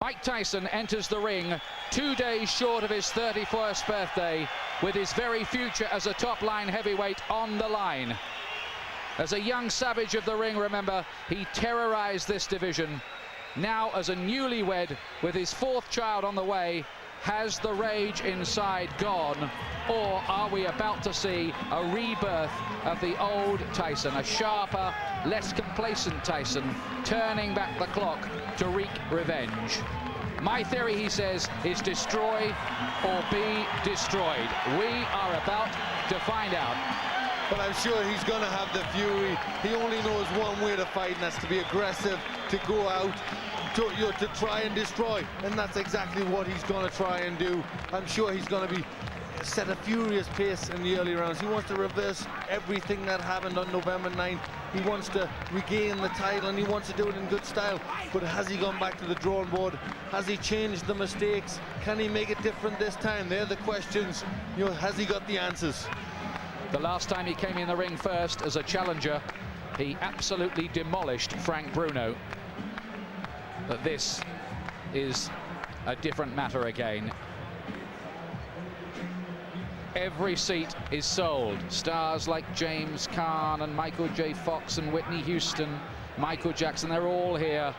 Mike Tyson enters the ring 2 days short of his 31st birthday, with his very future as a top-line heavyweight on the line. As a young savage of the ring, remember, he terrorized this division. Now, as a newlywed with his fourth child on the way, has the rage inside gone, or are we about to see a rebirth of the old Tyson, a sharper, less complacent Tyson, turning back the clock to wreak revenge? My theory, he says, is destroy or be destroyed. We are about to find out. But I'm sure he's going to have the fury. He only knows one way to fight, and that's to be aggressive, to go out, to try and destroy. And that's exactly what he's going to try and do. I'm sure he's going to be set a furious pace in the early rounds. He wants to reverse everything that happened on November 9th. He wants to regain the title, and he wants to do it in good style. But has he gone back to the drawing board? Has he changed the mistakes? Can he make it different this time? They're the questions. You know, has he got the answers? The last time he came in the ring first as a challenger, he absolutely demolished Frank Bruno. But this is a different matter again. Every seat is sold. Stars like James Caan and Michael J. Fox and Whitney Houston, Michael Jackson, they're all here.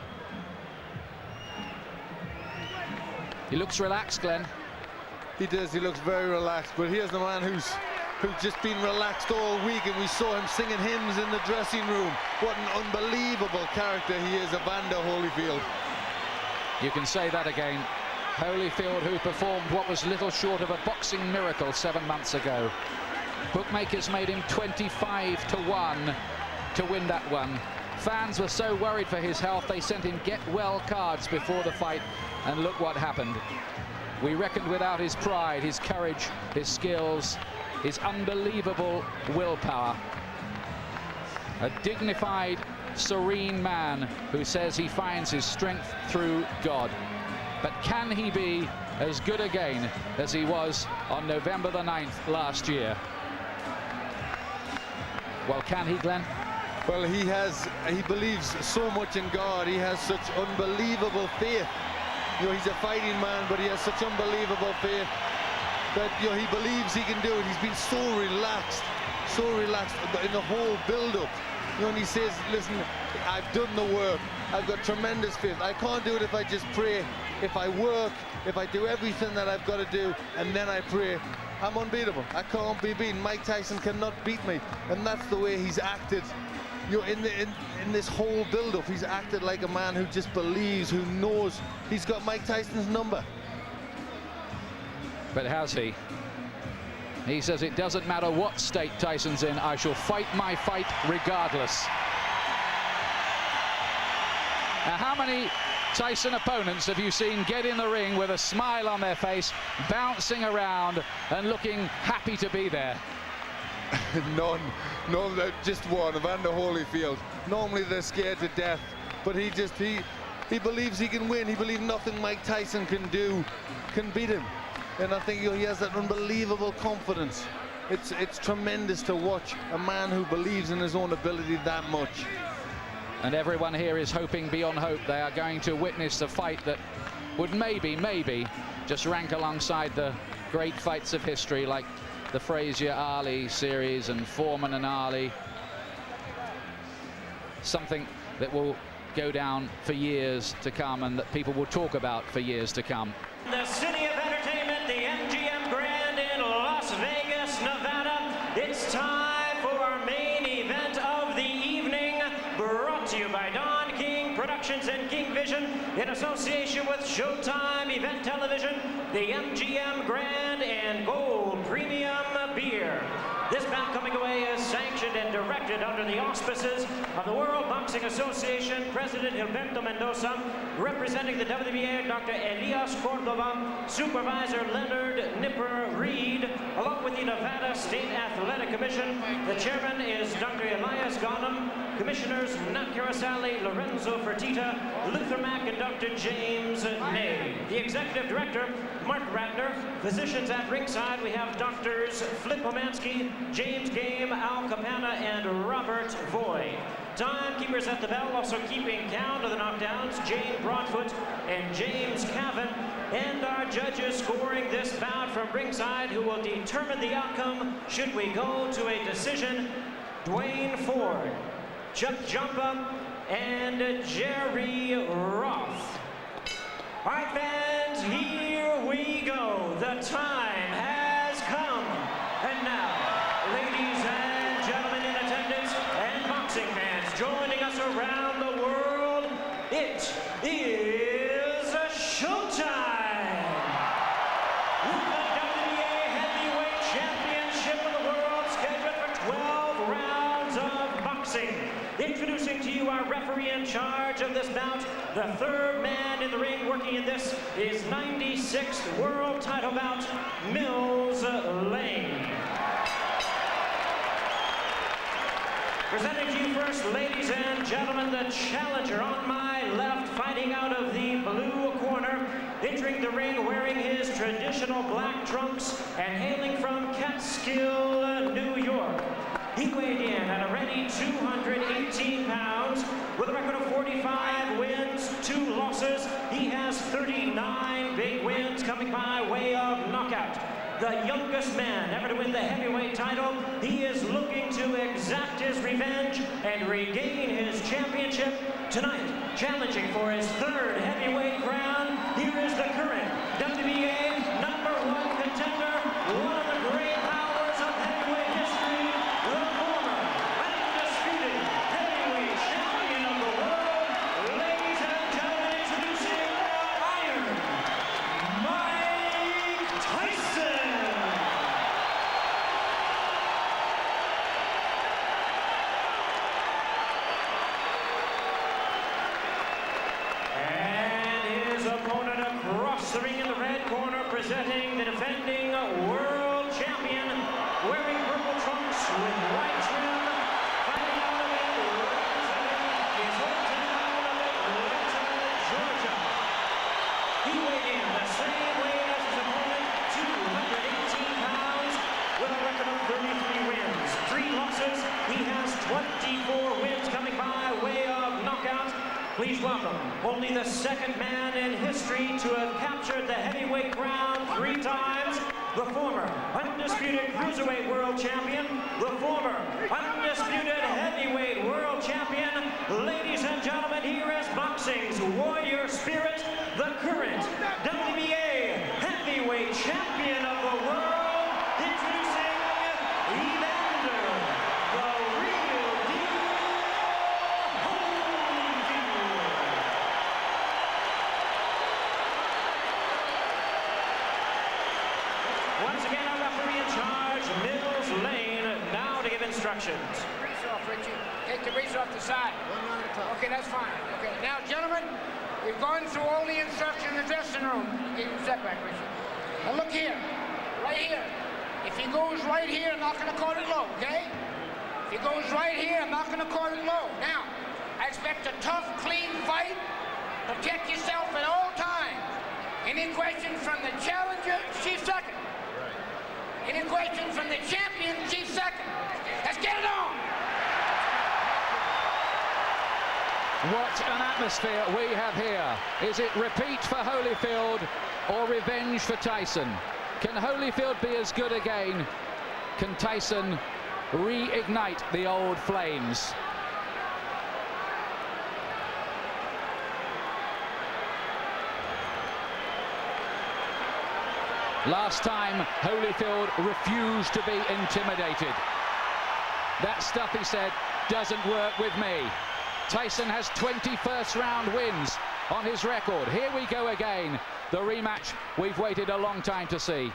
He looks relaxed, Glenn. He does, he looks very relaxed, but here's the man who's just been relaxed all week, and we saw him singing hymns in the dressing room. What an unbelievable character he is, Evander Holyfield. You can say that again. Holyfield, who performed what was little short of a boxing miracle 7 months ago. Bookmakers made him 25-1 to win that one. Fans were so worried for his health, they sent him get-well cards before the fight, and look what happened. We reckoned without his pride, his courage, his skills, his unbelievable willpower. A dignified, serene man who says he finds his strength through God. But can he be as good again as he was on November the 9th last year? Well, can he, Glenn? Well, he believes so much in God. He has such unbelievable faith. You know, he's a fighting man, but he has such unbelievable faith that, you know, he believes he can do it. He's been so relaxed in the whole build-up. You know, and he says, listen, I've done the work. I've got tremendous faith. I can't do it if I just pray. If I work, if I do everything that I've got to do, and then I pray, I'm unbeatable. I can't be beaten. Mike Tyson cannot beat me. And that's the way he's acted. You know, in this whole build-up, he's acted like a man who just believes, who knows he's got Mike Tyson's number. But has he? He says it doesn't matter what state Tyson's in, I shall fight my fight regardless. Now, how many Tyson opponents have you seen get in the ring with a smile on their face, bouncing around and looking happy to be there? None, just one, Evander Holyfield. Normally they're scared to death, but he believes he can win. He believes nothing Mike Tyson can do can beat him. And I think he has that unbelievable confidence. It's tremendous to watch a man who believes in his own ability that much. And everyone here is hoping beyond hope. They are going to witness a fight that would maybe just rank alongside the great fights of history, like the Frazier-Ali series and Foreman and Ali. Something that will go down for years to come, and that people will talk about for years to come. The city of entertainment, the MGM Grand in Las Vegas, Nevada. It's time for our main event of the evening, brought to you by Don King Productions and King Vision in association with Showtime Event Television, the MGM Grand and Gold Premium Beer. This bout coming away is sanctioned and directed under the auspices of the World Boxing Association, President Gilberto Mendoza, representing the WBA, Dr. Elias Cordova, Supervisor Leonard Nipper Reed, along with the Nevada State Athletic Commission. The chairman is Dr. Elias Ghanem, commissioners Nat Carasali, Lorenzo Fertitta, Luther Mack, and Dr. James Nave. the executive director, Mark Ratner. Physicians at ringside, we have doctors Flip Pomansky, James Game, Al Capana, and Robert Voy. Timekeepers at the bell, also keeping count of the knockdowns, Jane Broadfoot and James Cavan. And our judges scoring this bout from ringside, who will determine the outcome should we go to a decision, Dwayne Ford, Chuck Jumpa, and Jerry Roth. All right, fans, here we go. The time has come. And now, ladies and gentlemen in attendance and boxing fans joining us around the world, it is showtime. With the WBA Heavyweight Championship of the world scheduled for 12 rounds of boxing. Introducing to you our referee in charge of this bout, the third man in the ring working in this is 96th world title bout, Mills Lane. Presenting to you first, ladies and gentlemen, the challenger on my left, fighting out of the blue corner, entering the ring wearing his traditional black trunks and hailing from Catskill, New York. He weighed in at a ready 218 pounds with a record of 45 wins, 2 losses. He has 39 big wins coming by way of knockout. The youngest man ever to win the heavyweight title. He is looking to exact his revenge and regain his championship tonight. Challenging for his third heavyweight crown, here is the current WBA #1 contender, one of the great powers of heavyweight history, the former undisputed heavyweight champion of the world. Ladies and gentlemen, introducing Iron Mike Tyson. And his opponent across the ring in the red corner, presenting the defending world champion, wearing purple trunks with white trim, fighting out of it, representing his hometown of Atlanta, Georgia. He weighed in the same weight as his opponent, 218 pounds, with a record of 33 wins, 3 losses. He has 24 wins coming by way of knockout. Please welcome only the second man in history to have captured the heavyweight crown 3 times, the former undisputed cruiserweight world champion, the former undisputed heavyweight world champion. Ladies and gentlemen, here is boxing's warrior spirit, the current WBA heavyweight champion of the world, introducing Evander, the real deal, Holyfield. Once again, our referee in charge, Mills Lane, now to give instructions. Grease off, Richie. Take the grease off the side. Okay, that's fine. Okay, now, gentlemen, we've gone through all the instructions in the dressing room. Give him a step back, Richie. Now, look here. Right here. If he goes right here, I'm not going to call it low, okay? If he goes right here, I'm not going to call it low. Now, I expect a tough, clean fight. Protect yourself at all times. Any questions from the challenger, chief second. Any questions from the champion, chief second. Let's get it on. What an atmosphere we have here. Is it repeat for Holyfield or revenge for Tyson? Can Holyfield be as good again? Can Tyson reignite the old flames? Last time, Holyfield refused to be intimidated. That stuff, he said, doesn't work with me. Tyson has 20 first-round wins on his record. Here we go again. The rematch we've waited a long time to see.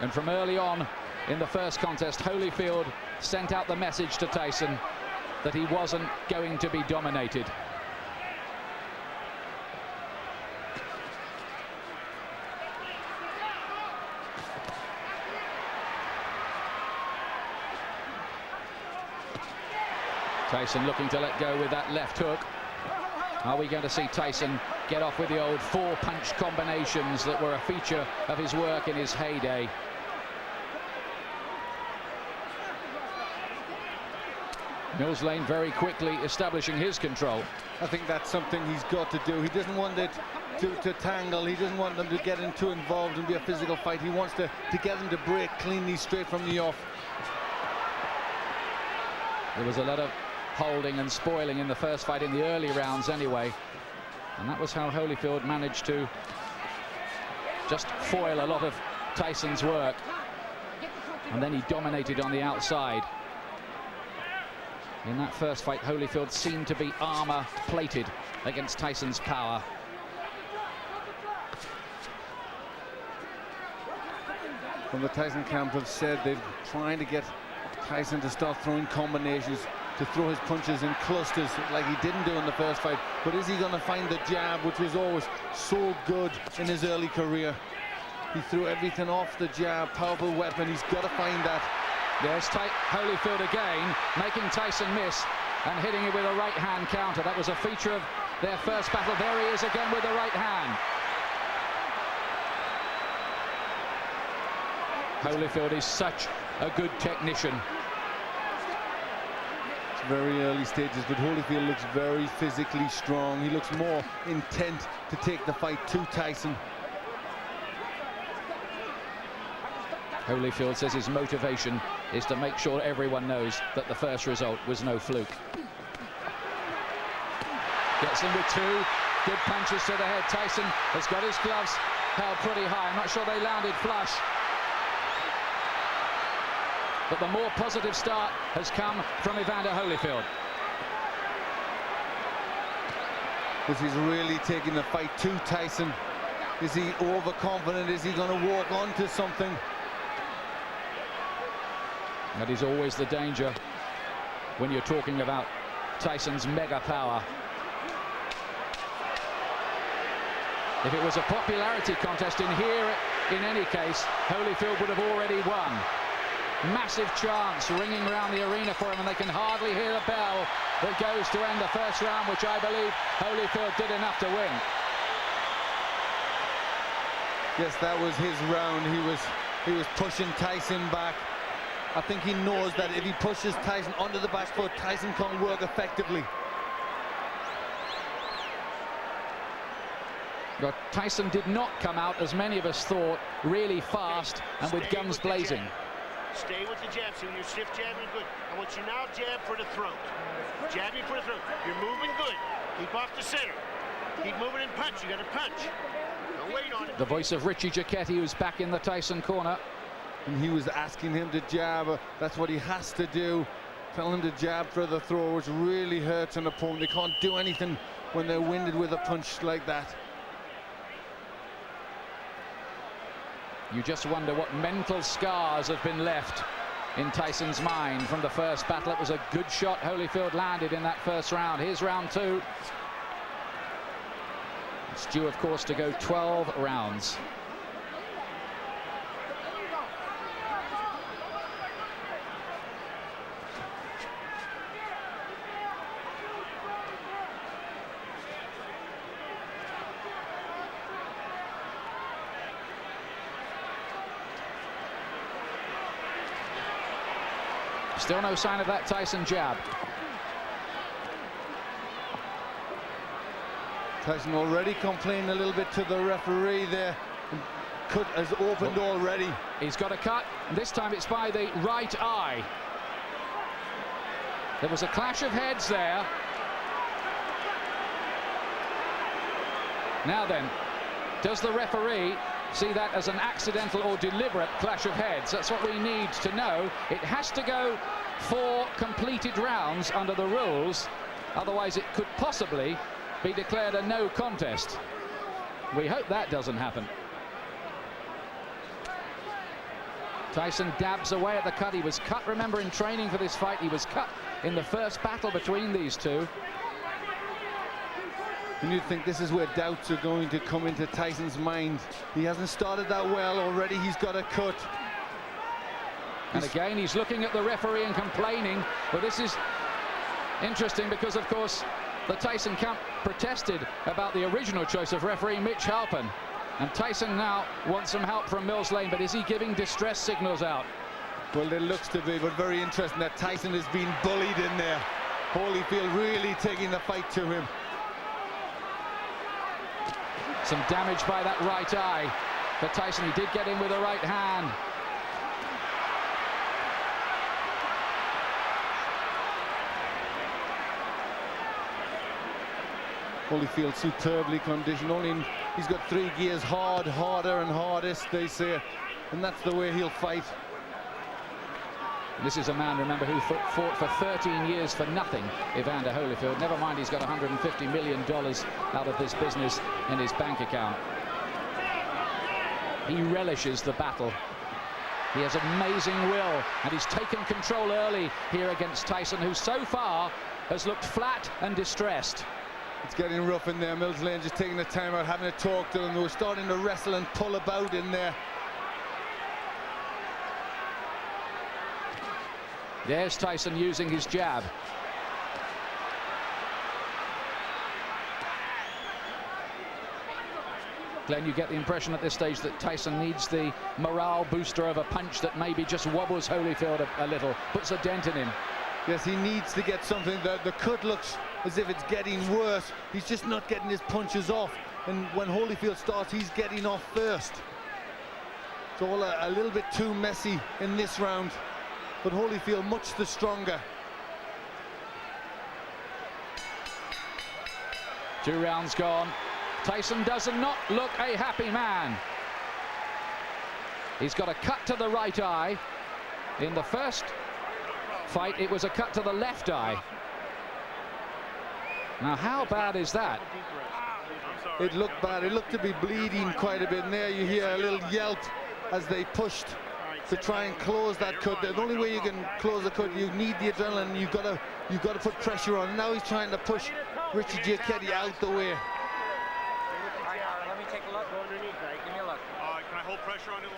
And from early on in the first contest, Holyfield sent out the message to Tyson that he wasn't going to be dominated. Tyson looking to let go with that left hook. Are we going to see Tyson get off with the old four-punch combinations that were a feature of his work in his heyday? Mills Lane very quickly establishing his control. I think that's something he's got to do. He doesn't want it to tangle. He doesn't want them to get too involved and be a physical fight. He wants to get them to break cleanly straight from the off. There was a lot of holding and spoiling in the first fight in the early rounds anyway, and that was how Holyfield managed to just foil a lot of Tyson's work, and then he dominated on the outside. In that first fight, Holyfield seemed to be armor plated against Tyson's power. From the Tyson camp have said they're trying to get Tyson to start throwing combinations, to throw his punches in clusters like he didn't do in the first fight. But is he going to find the jab, which was always so good in his early career? He threw everything off the jab, powerful weapon. He's got to find that. Yes, Holyfield again, making Tyson miss and hitting it with a right hand counter. That was a feature of their first battle. There he is again with the right hand. Holyfield is such a good technician. It's very early stages, but Holyfield looks very physically strong. He looks more intent to take the fight to Tyson. Holyfield says his motivation is to make sure everyone knows that the first result was no fluke. Gets in with two good punches to the head. Tyson has got his gloves held pretty high. I'm not sure they landed flush, but the more positive start has come from Evander Holyfield. This is really taking the fight to Tyson. Is he overconfident? Is he going to walk onto something? That is always the danger when you're talking about Tyson's mega power. If it was a popularity contest in here, in any case, Holyfield would have already won. Massive chants ringing around the arena for him, and they can hardly hear the bell that goes to end the first round, which I believe Holyfield did enough to win. Yes, that was his round. He was pushing Tyson back. I think he knows that if he pushes Tyson onto the back foot, Tyson can't work effectively. But Tyson did not come out, as many of us thought, really fast and with guns blazing. Stay with the jab. See, when you're stiff jabbing, good. I want you now jab for the throat. Jabbing for the throat. You're moving good. Keep off the center. Keep moving and punch. You got to punch. Don't wait on it. The voice of Richie Giacchetti, who's back in the Tyson corner. And he was asking him to jab. That's what he has to do. Tell him to jab for the throw, which really hurts an opponent. They can't do anything when they're winded with a punch like that. You just wonder what mental scars have been left in Tyson's mind from the first battle. It was a good shot Holyfield landed in that first round. Here's round two. It's due, of course, to go 12 rounds. Still no sign of that Tyson jab. Tyson already complaining a little bit to the referee there. Cut has opened already. He's got a cut, and this time it's by the right eye. There was a clash of heads there. Now then, does the referee see that as an accidental or deliberate clash of heads? That's what we need to know. It has to go 4 completed rounds under the rules, otherwise it could possibly be declared a no contest. We hope that doesn't happen. Tyson dabs away at the cut. He was cut, remember, in training for this fight. He was cut in the first battle between these two. And you'd think this is where doubts are going to come into Tyson's mind. He hasn't started that well already. He's got a cut. And again, he's looking at the referee and complaining, but this is Interesting because, of course, the Tyson camp protested about the original choice of referee Mitch Halpin. And Tyson now wants some help from Mills Lane, but is he giving distress signals out? Well, it looks to be, but very interesting that Tyson has been bullied in there. Holyfield really taking the fight to him. Some damage by that right eye for Tyson. He did get in with a right hand. Holyfield superbly conditioned. He's got 3 gears: hard, harder and hardest, they say, and that's the way he'll fight. This is a man, remember, who fought for 13 years for nothing, Evander Holyfield. Never mind, he's got $150 million out of this business in his bank account. He relishes the battle. He has amazing will, and he's taken control early here against Tyson, who so far has looked flat and distressed. It's getting rough in there. Mills Lane just taking the time out, having to talk to them. They were starting to wrestle and pull about in there. There's Tyson using his jab. Glenn, you get the impression at this stage that Tyson needs the morale booster of a punch that maybe just wobbles Holyfield a little, puts a dent in him. Yes, he needs to get something. The cut looks as if it's getting worse. He's just not getting his punches off. And when Holyfield starts, he's getting off first. It's all a little bit too messy in this round. But Holyfield much the stronger. 2 rounds gone. Tyson does not look a happy man. He's got a cut to the right eye. In the first fight, it was a cut to the left eye. Now, how bad is that? It looked bad. It looked to be bleeding quite a bit. And there you hear a little yelp as they pushed to try and close that cut. The only way you can close the cut, you need the adrenaline. You've got to put pressure on. Now he's trying to push Richie Giacchetti out the way. Let me take a look. Go underneath, right? Give me a look. Can I hold pressure on him?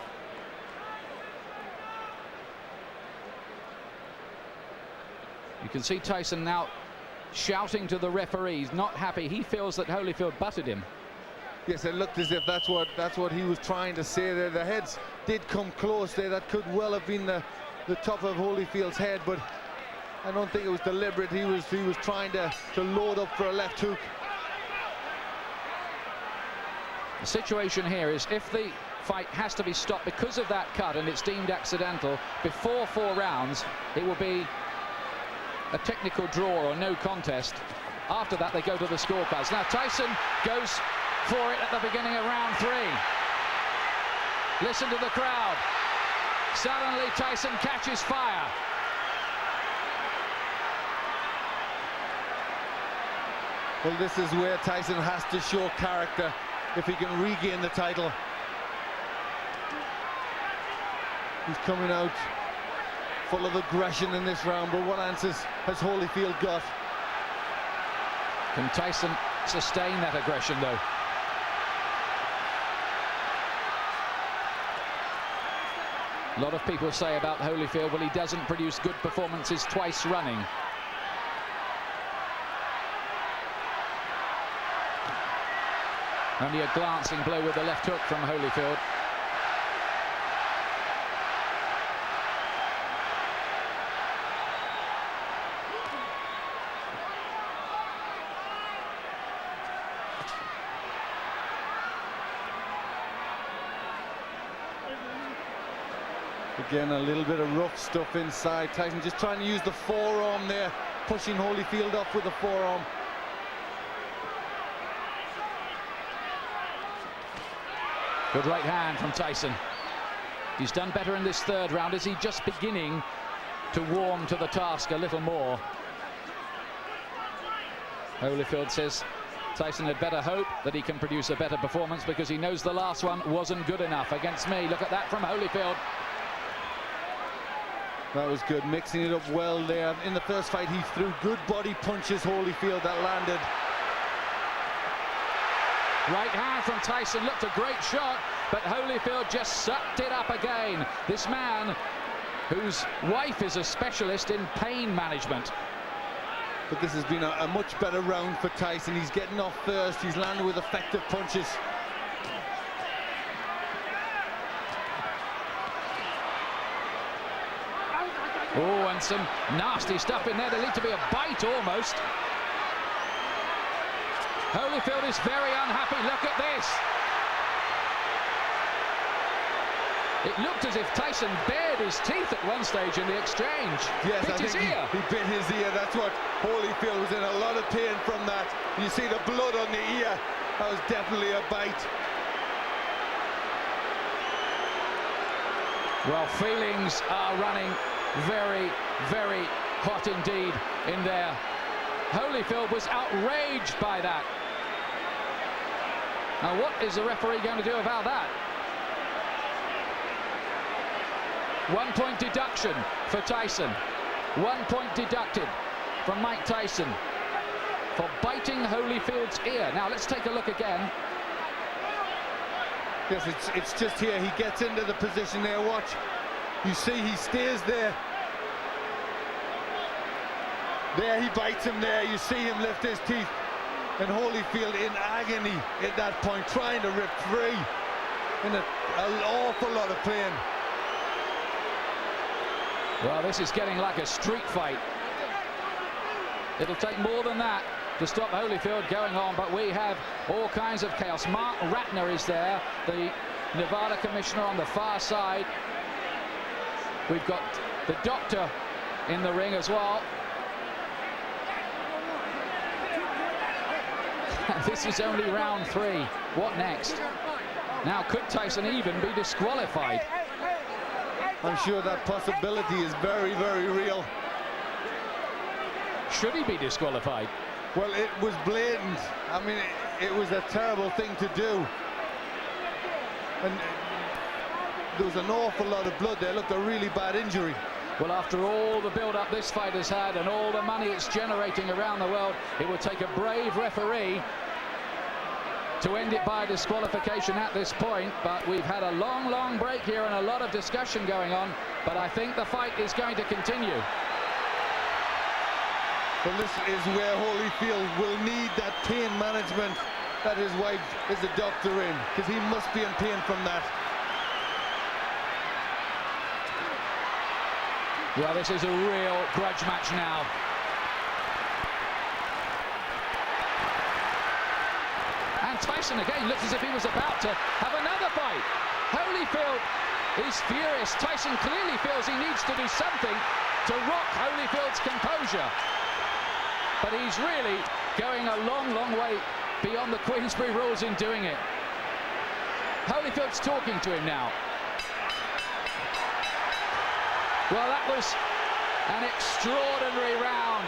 You can see Tyson now shouting to the referees, not happy. He feels that Holyfield butted him. Yes, it looked as if that's what he was trying to say there. The heads did come close there. That could well have been the top of Holyfield's head, but I don't think it was deliberate. He was trying to load up for a left hook. The situation here is if the fight has to be stopped because of that cut and it's deemed accidental before 4 rounds, it will be a technical draw or no contest. After that, they go to the scorecards. Now, Tyson goes for it at the beginning of round 3. Listen to the crowd. Suddenly, Tyson catches fire. Well, this is where Tyson has to show character if he can regain the title. He's coming out full of aggression in this round, but what answers has Holyfield got? Can Tyson sustain that aggression, though? A lot of people say about Holyfield, well, he doesn't produce good performances twice running. Only a glancing blow with the left hook from Holyfield. Again, a little bit of rough stuff inside. Tyson just trying to use the forearm there, pushing Holyfield up with the forearm. Good right hand from Tyson. He's done better in this 3rd round. Is he just beginning to warm to the task a little more? Holyfield says Tyson had better hope that he can produce a better performance because he knows the last one wasn't good enough against me. Look at that from Holyfield. That was good, mixing it up well there. In the first fight, he threw good body punches, Holyfield, that landed. Right hand from Tyson, looked a great shot, but Holyfield just sucked it up again. This man, whose wife is a specialist in pain management. But this has been a much better round for Tyson. He's getting off first. He's landing with effective punches. Oh, and some nasty stuff in there. There lead to be a bite almost. Holyfield is very unhappy. Look at this. It looked as if Tyson bared his teeth at one stage in the exchange. Yes, bit I think he bit his ear. That's what Holyfield was in a lot of pain from that. You see the blood on the ear. That was definitely a bite. Well, feelings are running very, very hot indeed in there. Holyfield was outraged by that. Now, what is the referee going to do about that? 1 point deduction for Tyson. 1 point deducted from Mike Tyson for biting Holyfield's ear. Now, let's take a look again. Yes, it's just here. He gets into the position there. Watch. You see he stays there. There he bites him there. You see him lift his teeth. And Holyfield in agony at that point, trying to rip free. In an awful lot of pain. Well, this is getting like a street fight. It'll take more than that to stop Holyfield going on, but we have all kinds of chaos. Mark Ratner is there, the Nevada commissioner on the far side. We've got the doctor in the ring as well. This is only round 3. What next? Now, could Tyson even be disqualified? I'm sure that possibility is very, very real. Should he be disqualified? Well, it was blatant. I mean, it was a terrible thing to do. And there was an awful lot of blood there. Looked a really bad injury. Well, after all the build-up this fight has had and all the money it's generating around the world, it would take a brave referee to end it by disqualification at this point. But we've had a long, long break here and a lot of discussion going on. But I think the fight is going to continue. Well, this is where Holyfield will need that pain management that his wife is a doctor in, because he must be in pain from that. Well, this is a real grudge match now. And Tyson again looks as if he was about to have another fight. Holyfield is furious. Tyson clearly feels he needs to do something to rock Holyfield's composure. But he's really going a long, long way beyond the Queensberry rules in doing it. Holyfield's talking to him now. Well, that was an extraordinary round.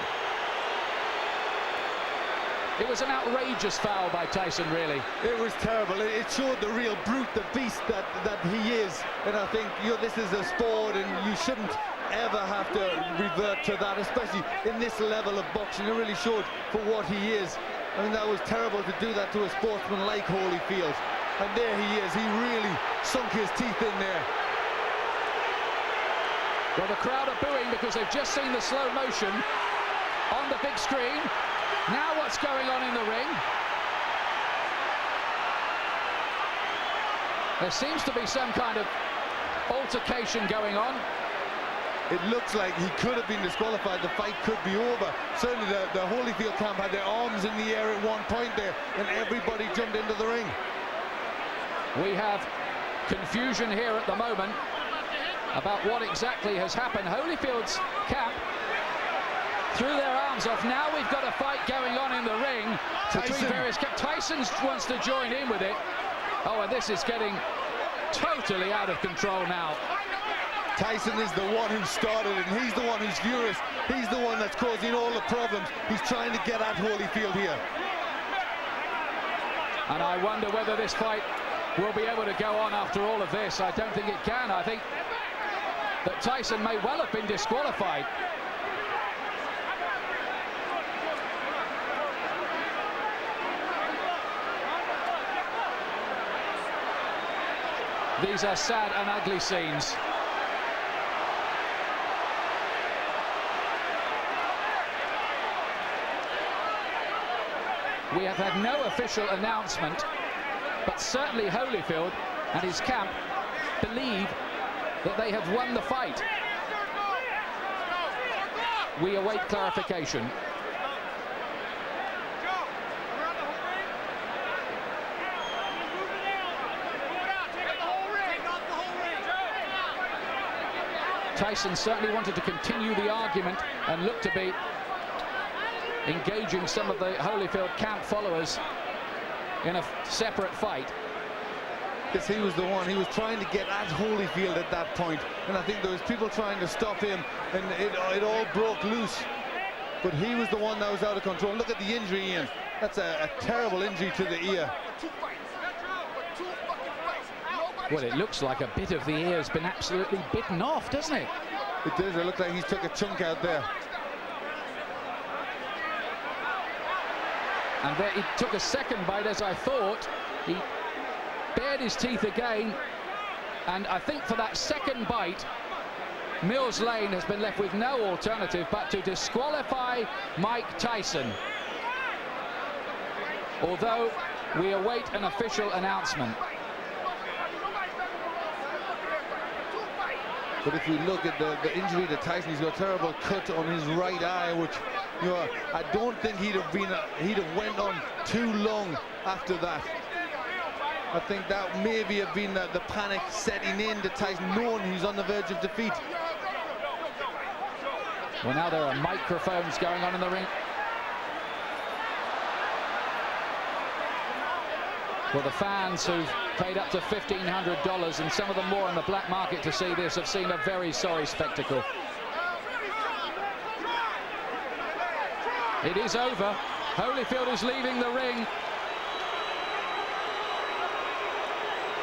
It was an outrageous foul by Tyson, really. It was terrible. It showed the real brute, the beast that he is. And I think this is a sport, and you shouldn't ever have to revert to that, especially in this level of boxing. It really showed for what he is. I mean, that was terrible to do that to a sportsman like Holyfield. And there he is. He really sunk his teeth in there. Well, the crowd are booing because they've just seen the slow motion on the big screen. Now what's going on in the ring? There seems to be some kind of altercation going on. It looks like he could have been disqualified. The fight could be over. Certainly the Holyfield camp had their arms in the air at one point there, and everybody jumped into the ring. We have confusion here at the moment about what exactly has happened. Holyfield's camp threw their arms off. Now we've got a fight going on in the ring between various camps. Tyson wants to join in with it. Oh, and this is getting totally out of control now. Tyson is the one who started it, and he's the one who's furious. He's the one that's causing all the problems. He's trying to get at Holyfield here. And I wonder whether this fight will be able to go on after all of this. I don't think it can. I think that Tyson may well have been disqualified. These are sad and ugly scenes. We have had no official announcement, but certainly Holyfield and his camp believe that they have won the fight. We await clarification. Tyson certainly wanted to continue the argument and looked to be engaging some of the Holyfield camp followers in a separate fight. Because he was the one, he was trying to get at Holyfield at that point, and I think there was people trying to stop him, and it all broke loose. But he was the one that was out of control. Look at the injury, Ian. That's a terrible injury to the ear. Well, it looks like a bit of the ear has been absolutely bitten off, doesn't it? It does. It looks like he's took a chunk out there. And there, he took a second bite, as I thought. He bared his teeth again, and I think for that second bite, Mills Lane has been left with no alternative but to disqualify Mike Tyson. Although we await an official announcement. But if we look at the injury to Tyson, he's got a terrible cut on his right eye, which, you know, I don't think he'd have went on too long after that. I think that maybe have been the panic setting in to Tyson, knowing he's on the verge of defeat. Well, now there are microphones going on in the ring. Well, the fans who've paid up to $1,500 and some of them more on the black market to see this have seen a very sorry spectacle. It is over. Holyfield is leaving the ring.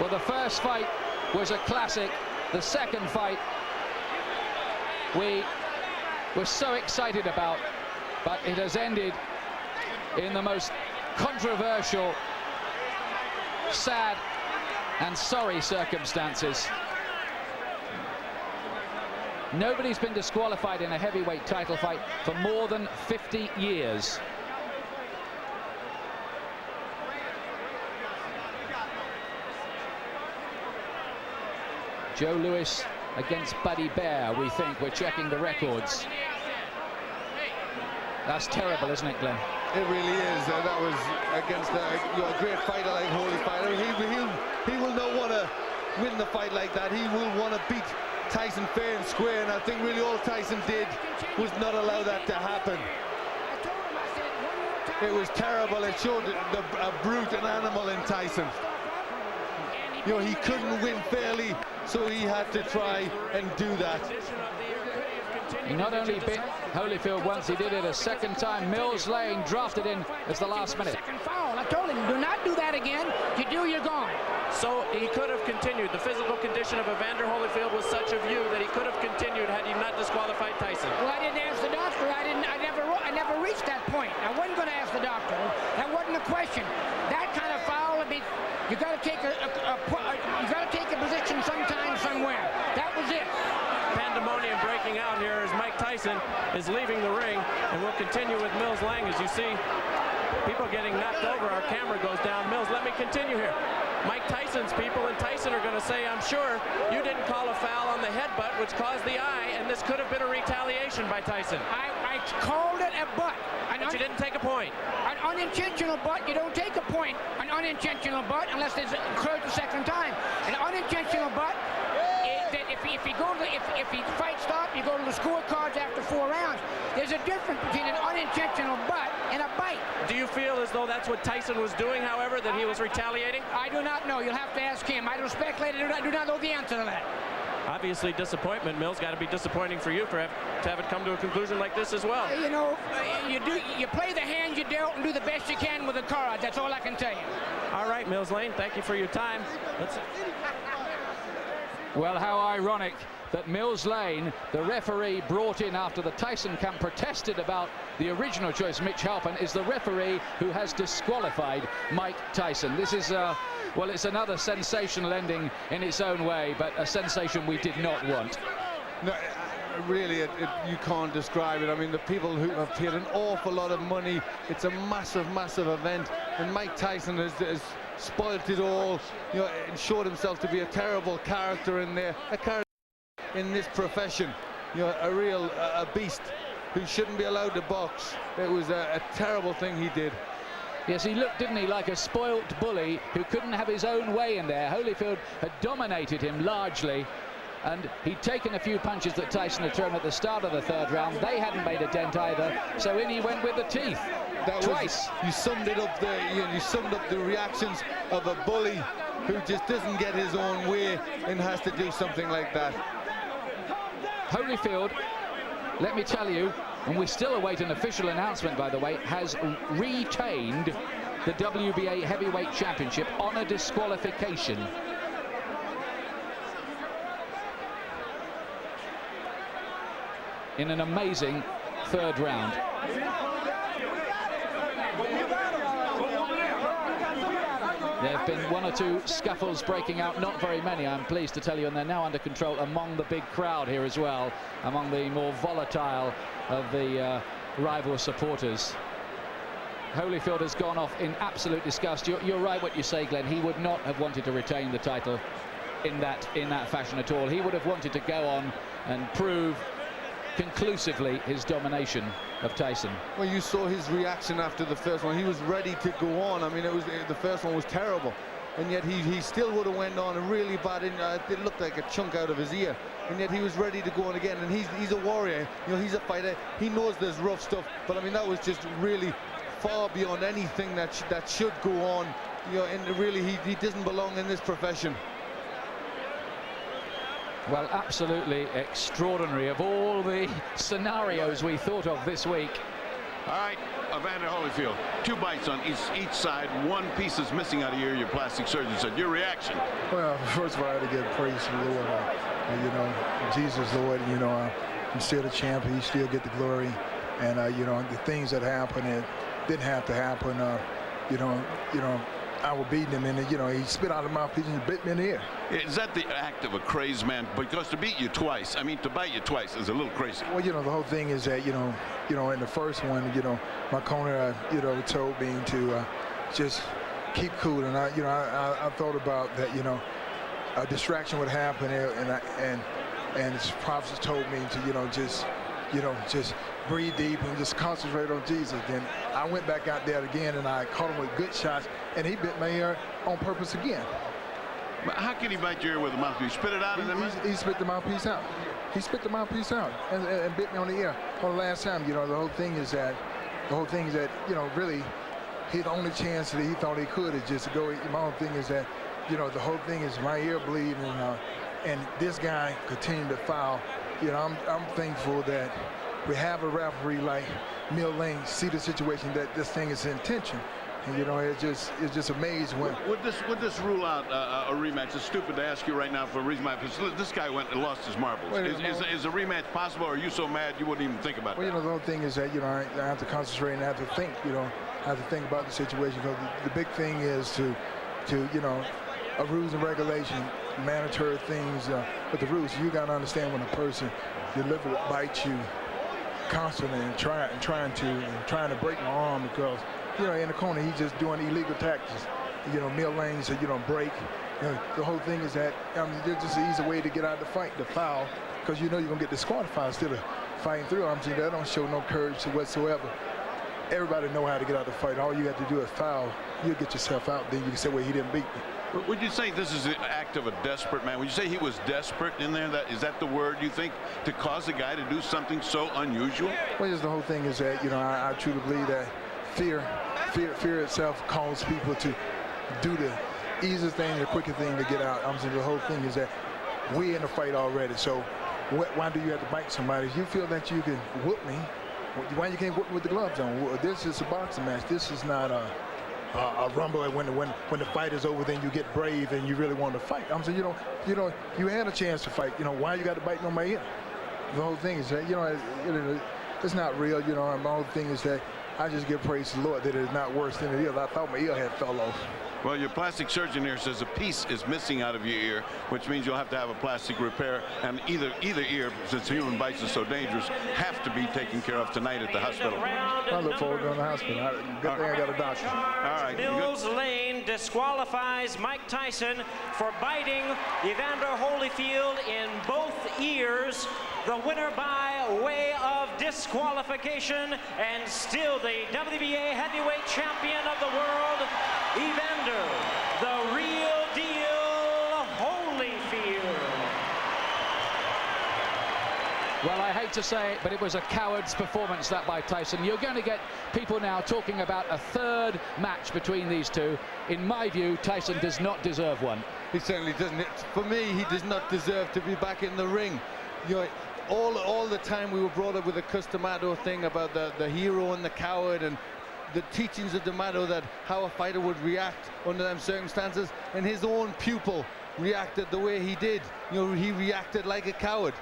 Well, the first fight was a classic. The second fight we were so excited about, but it has ended in the most controversial, sad and sorry circumstances. Nobody's been disqualified in a heavyweight title fight for more than 50 years. Joe Louis against Buddy Bear, we think. We're checking the records. That's terrible, isn't it, Glenn? It really is. That was against a great fighter like Holyfield. He will not want to win the fight like that. He will want to beat Tyson fair and square, and I think really all Tyson did was not allow that to happen. It was terrible. It showed a brute, an animal in Tyson. You know, he couldn't win fairly, so he had to try and do that. He not only bit Holyfield once, he did it a second time. Mills Lane drafted in as the last minute. Second foul. I told him, do not do that again. You do, you're gone. So he could have continued. The physical condition of Evander Holyfield was such a view that he could have continued had he not disqualified Tyson. Well, I didn't ask the doctor. I never reached that point. I wasn't going to ask the doctor. That wasn't a question. That kind of foul, I mean, you got to take a position sometime, somewhere. That was it. Pandemonium breaking out here as Mike Tyson is leaving the ring, and we'll continue with Mills Lang. As you see people getting knocked over, our camera goes down. Mills, let me continue here. Mike Tyson's people and Tyson are going to say, I'm sure you didn't call a foul on the headbutt, which caused the eye, and this could have been a retaliation by Tyson. I called it a butt. But you didn't take a point. An unintentional butt, you don't take a point. An unintentional butt, unless it's occurred the second time. An unintentional butt, if he fight stop, you go to the scorecards after 4 rounds. There's a difference between an unintentional butt and a bite. Do you feel as though that's what Tyson was doing, however, that he was retaliating? I do not know. You'll have to ask him. I don't speculate. I do not know the answer to that. Obviously, disappointment. Mills, got to be disappointing for you to have it come to a conclusion like this as well. You know, you play the hand you dealt and do the best you can with the cards. That's all I can tell you. All right, Mills Lane, thank you for your time. Well, how ironic that Mills Lane, the referee brought in after the Tyson camp protested about the original choice, Mitch Halpin, is the referee who has disqualified Mike Tyson. This is, well, it's another sensational ending in its own way, but a sensation we did not want. No, really, you can't describe it. I mean, the people who have paid an awful lot of money. It's a massive, massive event, and Mike Tyson has spoilt it all. You know, and showed himself to be a terrible character in there, a character in this profession. You know, a real beast who shouldn't be allowed to box. It was a terrible thing he did. Yes, he looked, didn't he, like a spoilt bully who couldn't have his own way in there. Holyfield had dominated him largely, and he'd taken a few punches that Tyson had thrown at the start of the third round. They hadn't made a dent either, so in he went with the teeth. Twice. You summed it up there. You summed up the reactions of a bully who just doesn't get his own way and has to do something like that. Holyfield, let me tell you, and we still await an official announcement, by the way, has retained the WBA Heavyweight Championship on a disqualification. In an amazing third round. There have been one or two scuffles breaking out, not very many, I'm pleased to tell you, and they're now under control among the big crowd here as well, among the more volatile of the rival supporters. Holyfield has gone off in absolute disgust. You're right what you say, Glenn. He would not have wanted to retain the title in that fashion at all. He would have wanted to go on and prove conclusively his domination of Tyson. Well, you saw his reaction after the first one. He was ready to go on. I mean, the first one was terrible, and yet he still would have went on and really bad. It looked like a chunk out of his ear, and yet he was ready to go on again. And he's a warrior. You know, he's a fighter. He knows there's rough stuff, but I mean, that was just really far beyond anything that should go on. You know, and really, he doesn't belong in this profession. Well, absolutely extraordinary of all the scenarios we thought of this week. All right, Evander Holyfield, 2 bites on each side. 1 piece is missing out of your plastic surgeon said. Your reaction? Well, first of all, I had to give praise to the Lord. You know, Jesus, Lord, you know, I'm still the champ. He still get the glory. And, you know, the things that happened, it didn't have to happen. You know, I was beating him, and you know, he spit out of my mouthpiece and bit me in the ear. Is that the act of a crazed man? Because to beat you twice, I mean, to bite you twice is a little crazy. Well, you know, the whole thing is that, you know, in the first one, you know, my corner, you know, told me to just keep cool, and I thought about that, you know, a distraction would happen, and his prophets told me to, you know, just breathe deep and just concentrate on Jesus. Then I went back out there again, and I caught him with good shots, and he bit my ear on purpose again. But how can he bite your ear with a mouthpiece? Spit it out of them? He spit the mouthpiece out. He spit the mouthpiece out and bit me on the ear. Well, the last time, you know, the whole thing is that, you know, really, the only chance that he thought he could is just to go. My whole thing is that, you know, the whole thing is my ear bleeding, and this guy continued to foul. You know, I'm thankful that we have a referee like Mill Lane see the situation that this thing is intention. And, you know, it's just amazing when. Would this rule out a rematch? It's stupid to ask you right now for a rematch. This guy went and lost his marbles. Is a rematch possible, or are you so mad you wouldn't even think about it? Well, you know, the whole thing is that, you know, I have to concentrate and I have to think, you know, I have to think about the situation. Because the big thing is to, you know, a rules and regulation, mandatory things, but the rules, you got to understand when a person deliberately bites you constantly and trying to break my arm, because, you know, in the corner he's just doing illegal tactics. You know, Mill Lane said, you don't break. You know, the whole thing is that there's just an easy way to get out of the fight, the foul, because you know you're gonna get disqualified instead of fighting through. I'm saying that don't show no courage whatsoever. Everybody know how to get out of the fight. All you got to do is foul. You'll get yourself out. Then you can say, well, he didn't beat me. Would you say this is an act of a desperate man? Would you say he was desperate in there? Is that the word you think, to cause a guy to do something so unusual? Well, just the whole thing is that, you know, I truly believe that fear itself calls people to do the easiest thing, the quicker thing to get out. I'm saying the whole thing is that we're in the fight already. So why do you have to bite somebody? If you feel that you can whoop me, why you can't whoop me with the gloves on? Well, this is a boxing match. This is not a rumble. When the fight is over, then you get brave and you really want to fight. I'm saying, you had a chance to fight. You know, why you got to bite on my ear? The whole thing is that, you know, it's not real. You know, my whole thing is that I just give praise to the Lord that it's not worse than it is. I thought my ear had fell off. Well, your plastic surgeon here says a piece is missing out of your ear, which means you'll have to have a plastic repair. And either ear, since human bites are so dangerous, have to be taken care of tonight at the hospital. I look forward to going to the hospital. Good thing I got a doctor. All right. Mills Lane disqualifies Mike Tyson for biting Evander Holyfield in both ears. The winner by way of disqualification, and still the WBA heavyweight champion of the world, Evander, the real deal, Holyfield. Well, I hate to say it, but it was a coward's performance, that by Tyson. You're going to get people now talking about a third match between these two. In my view, Tyson does not deserve one. He certainly doesn't. For me, he does not deserve to be back in the ring. You know, all the time we were brought up with the Customato thing about the hero and the coward, and the teachings of D'Amato that how a fighter would react under them circumstances, and his own pupil reacted the way he did. You know, he reacted like a coward.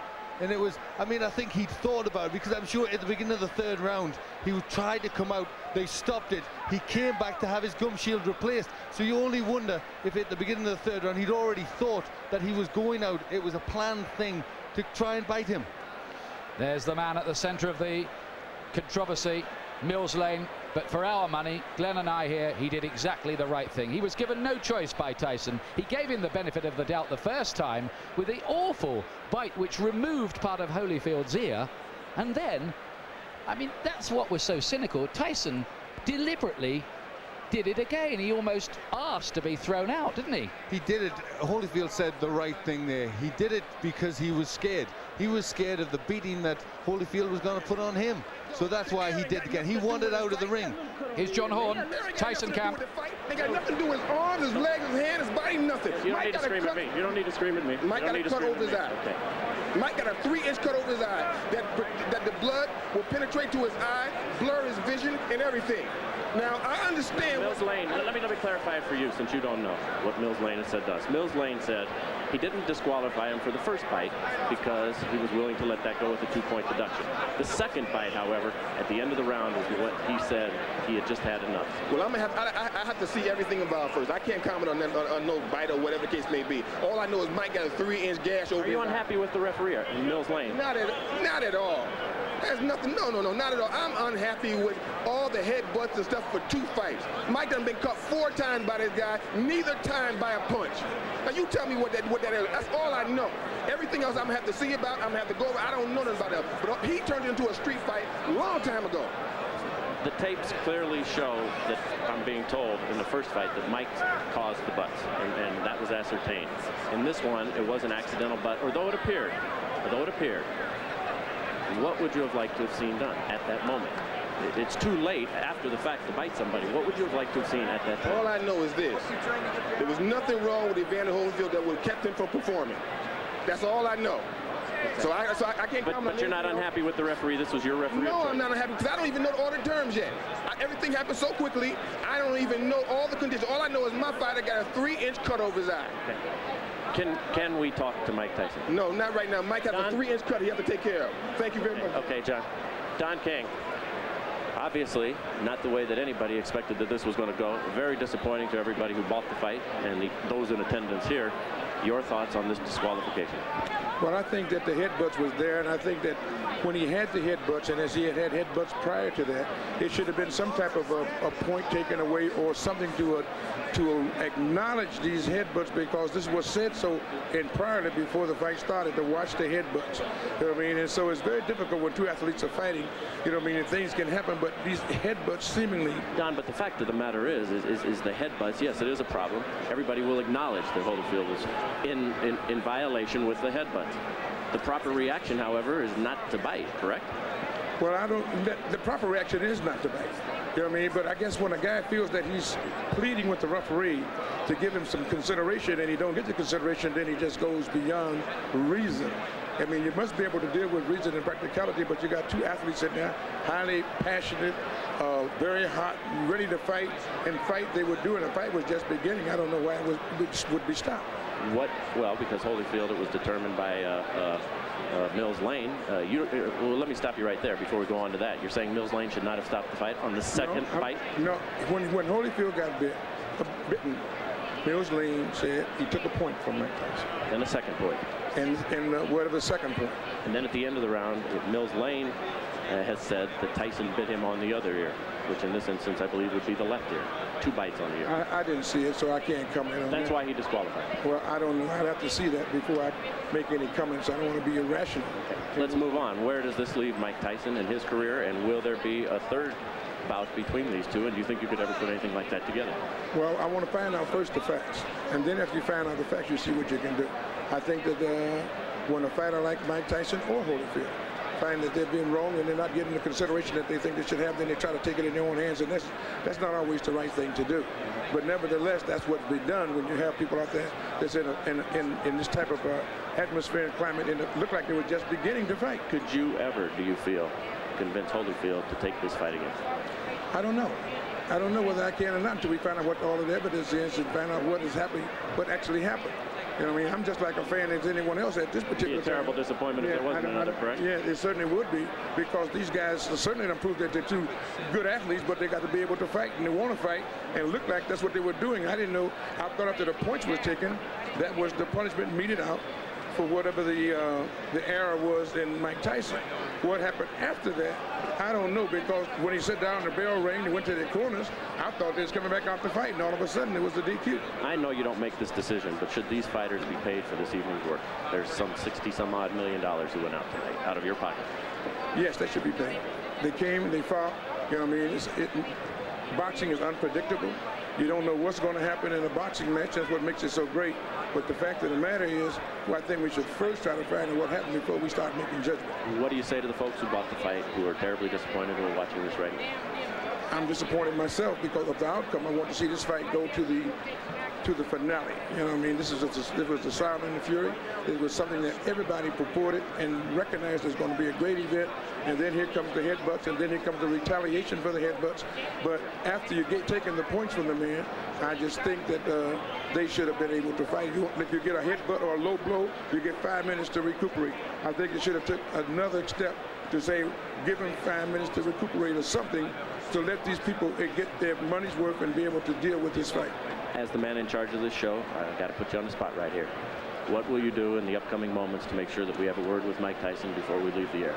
And it was, I mean, I think he'd thought about it, because I'm sure at the beginning of the third round he tried to come out, they stopped it, he came back to have his gum shield replaced. So you only wonder if at the beginning of the third round he'd already thought that he was going out. It was a planned thing to try and bite him. There's the man at the center of the controversy, Mills Lane. But for our money, Glenn and I here, he did exactly the right thing. He was given no choice by Tyson. He gave him the benefit of the doubt the first time with the awful bite which removed part of Holyfield's ear. And then, I mean, that's what was so cynical. Tyson deliberately did it again. He almost asked to be thrown out, didn't he? He did it. Holyfield said the right thing there. He did it because he was scared. He was scared of the beating that Holyfield was going to put on him. So that's why he did it again. He wanted out of the ring. Here's John Horn, Tyson camp. They got nothing to do with his arms, his legs, his hands, his body, nothing. You don't need to scream at me. You don't need to scream at me. Mike got a cut over his eye. Okay. Mike got a 3-inch cut over his eye. That the blood will penetrate to his eye, blur his vision, and everything. Now, I understand. Mills Lane, let me clarify it for you, since you don't know what Mills Lane has said to us. Mills Lane said he didn't disqualify him for the first bite because he was willing to let that go with a 2-point deduction. The second bite, however, at the end of the round is what he said he had just had enough. Well, I have to see everything involved first. I can't comment on that, on no bite or whatever the case may be. All I know is Mike got a 3-inch gash over his eye. Are you unhappy with the referee, Mills Lane? Not at all. There's nothing, no, not at all. I'm unhappy with all the headbutts and stuff for 2 fights. Mike done been cut 4 times by this guy, neither time by a punch. Now you tell me what that is. That's all I know. Everything else I'm gonna have to see about, I'm gonna have to go over. I don't know nothing about that. But he turned it into a street fight a long time ago. The tapes clearly show that, I'm being told, in the first fight that Mike caused the butts, and that was ascertained. In this one, it was an accidental butt, although it appeared. What would you have liked to have seen done at that moment? It's too late after the fact to bite somebody. What would you have liked to have seen at that time? All I know is this. There was nothing wrong with Evander Holyfield that would have kept him from performing. That's all I know. Okay. So I can't comment. But you're not unhappy with the referee? This was your referee? No, I'm not unhappy because I don't even know all the terms yet. Everything happened so quickly, I don't even know all the conditions. All I know is my fighter got a 3-inch cut over his eye. Okay. Can we talk to Mike Tyson? No, not right now. Mike has a 3-inch cut he has to take care of. Thank you very much. Okay, John. Don King. Obviously, not the way that anybody expected that this was going to go. Very disappointing to everybody who bought the fight and those in attendance here. Your thoughts on this disqualification? Well, I think that the headbutts was there, and I think that when he had the headbutts, and as he had headbutts prior to that, it should have been some type of a point taken away or something to acknowledge these headbutts, because this was said so prior before the fight started, to watch the headbutts. You know what I mean? And so it's very difficult when 2 athletes are fighting. You know what I mean? And things can happen, but these headbutts seemingly. Don, but the fact of the matter is the headbutts. Yes, it is a problem. Everybody will acknowledge that Holyfield was in violation with the headbutts. The proper reaction, however, is not to bite, correct? Well, the proper reaction is not to bite. You know what I mean? But I guess when a guy feels that he's pleading with the referee to give him some consideration and he don't get the consideration, then he just goes beyond reason. I mean, you must be able to deal with reason and practicality, but you got 2 athletes in there, highly passionate, very hot, ready to fight, and they were doing. The fight was just beginning. I don't know why it would be stopped. Well, because Holyfield, it was determined by Mills Lane. Well, let me stop you right there before we go on to that. You're saying Mills Lane should not have stopped the fight on the second fight? No, when Holyfield got bit, bitten, Mills Lane said he took a point from Mike Tyson. Then a second point. And whatever the second point. And then at the end of the round, Mills Lane has said that Tyson bit him on the other ear, which in this instance I believe would be the left ear. 2 bites on the ear. I didn't see it, so I can't comment on that. That's why he disqualified. Well, I don't know. I'd have to see that before I make any comments. I don't want to be irrational. Okay. Let's move on. Where does this leave Mike Tyson in his career, and will there be a third bout between these two, and do you think you could ever put anything like that together? Well, I want to find out first the facts, and then after you find out the facts, you see what you can do. I think that when a fighter like Mike Tyson or Holyfield find that they've been wrong and they're not getting the consideration that they think they should have, then they try to take it in their own hands, and that's not always the right thing to do. But nevertheless, that's what's been done when you have people out there that's in this type of atmosphere and climate, and it looked like they were just beginning to fight. Could you ever, do you feel, convince Holyfield to take this fight against him? I don't know. I don't know whether I can or not until we find out what all of the evidence is and find out what is happening, what actually happened. You know what I mean? I'm just like a fan as anyone else at this particular time. It'd be a terrible disappointment if there wasn't another, correct? Yeah, it certainly would be, because these guys certainly don't prove that they're two good athletes, but they got to be able to fight, and they want to fight, and it looked like that's what they were doing. I didn't know. I thought after the points was taken, that was the punishment meted out for whatever the error was in Mike Tyson. What happened after that, I don't know, because when he sat down, the bell rang, they went to their corners, I thought they was coming back out to fight, and all of a sudden it was the DQ. I know you don't make this decision, but should these fighters be paid for this evening's work? There's some $60-some-odd million who went out tonight, out of your pocket. Yes, they should be paid. They came and they fought. You know what I mean? Boxing is unpredictable. You don't know what's going to happen in a boxing match. That's what makes it so great. But the fact of the matter is, well, I think we should first try to find out what happened before we start making judgment. What do you say to the folks who bought the fight, who are terribly disappointed, who are watching this right now? I'm disappointed myself because of the outcome. I want to see this fight go to the finale. You know what I mean? It was the Sound and the Fury. It was something that everybody purported and recognized as going to be a great event. And then here comes the headbutts, and then here comes the retaliation for the headbutts. But after you get taking the points from the man, I just think that they should have been able to fight. If you get a headbutt or a low blow, you get 5 minutes to recuperate. I think it should have took another step to say, give them 5 minutes to recuperate or something to let these people get their money's worth and be able to deal with this fight. As the man in charge of this show, I've got to put you on the spot right here. What will you do in the upcoming moments to make sure that we have a word with Mike Tyson before we leave the air?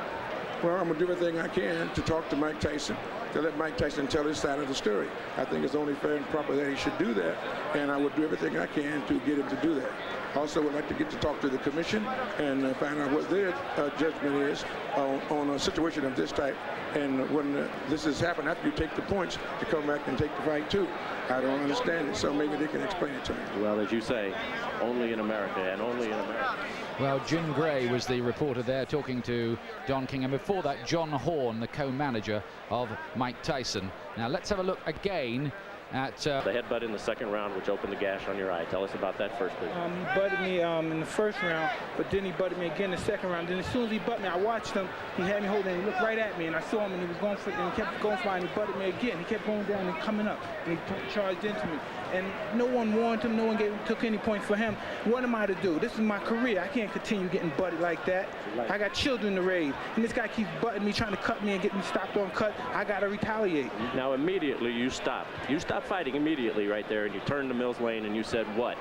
Well, I'm going to do everything I can to talk to Mike Tyson, to let Mike Tyson tell his side of the story. I think it's only fair and proper that he should do that, and I would do everything I can to get him to do that. Also, would like to get to talk to the commission and find out what their judgment is on a situation of this type. And when this has happened, after you take the points, to come back and take the fight too. I don't understand it, so maybe they can explain it to me. Well, as you say, only in America, and only in America. Well, Jim Gray was the reporter there talking to Don King, and before that, John Horn, the co-manager of Mike Tyson. Now, let's have a look again at the headbutt in the second round, which opened the gash on your eye. Tell us about that first, please. He butted me in the first round, but then he butted me again in the second round. Then as soon as he butted me, I watched him. He had me holding, and he looked right at me, and I saw him, and he was going for it, and he kept going for it, and he butted me again. He kept going down and coming up, and he charged into me. And no one warned him, no one took any points for him. What am I to do? This is my career. I can't continue getting butted like that. I got children to raise, and this guy keeps butting me, trying to cut me and get me stopped on cut. I got to retaliate. Now, immediately you stopped. You stopped fighting immediately right there, and you turned to Mills Lane and you said what?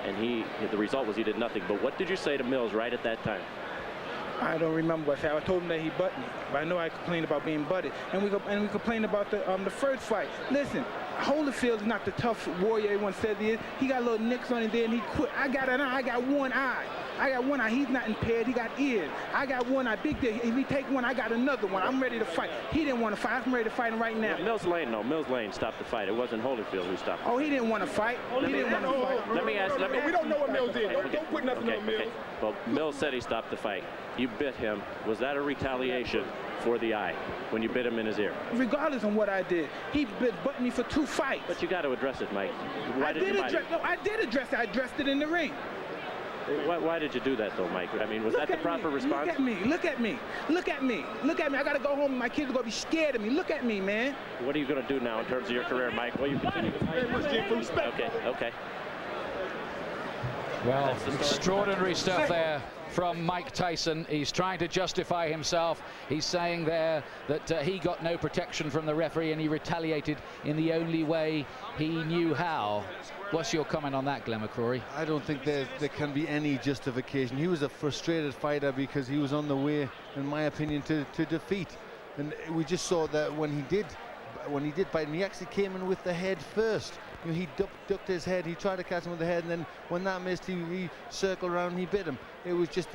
And the result was he did nothing. But what did you say to Mills right at that time? I don't remember what I said. I told him that he butted me, but I know I complained about being butted. And we complained about the first fight. Listen, Holyfield is not the tough warrior everyone says he is. He got little nicks on his there, and he quit. I got an eye. I got one eye. I got one eye. He's not impaired. He got ears. I got one eye. Big deal. If he take one, I got another one. I'm ready to fight. He didn't want to fight. I'm ready to fight him right now. Well, Mills Lane stopped the fight. It wasn't Holyfield who stopped. Oh, he didn't want to fight. He didn't want to fight. Let me ask. We don't know what Mills did. Don't put nothing on Mills. Well, Mills said he stopped the fight. You bit him. Was that a retaliation for the eye when you bit him in his ear? Regardless of what I did, he butted me for 2 fights. But you got to address it, Mike. I did address it. I addressed it in the ring. Why did you do that, though, Mike? I mean, was that the proper response? Look at me. Look at me. Look at me. Look at me. I got to go home and my kids are going to be scared of me. Look at me, man. What are you going to do now in terms of your career, Mike? Well, you continue to fight. Okay. Well, extraordinary stuff there from Mike Tyson. He's trying to justify himself. He's saying there that he got no protection from the referee and he retaliated in the only way he knew how. What's your comment on that, Glenn McCrory? I don't think there can be any justification. He was a frustrated fighter because he was on the way, in my opinion, to defeat. And we just saw that when he did bite him, he actually came in with the head first. You know, he ducked his head, he tried to catch him with the head, and then when that missed, he circled around and he bit him. It was just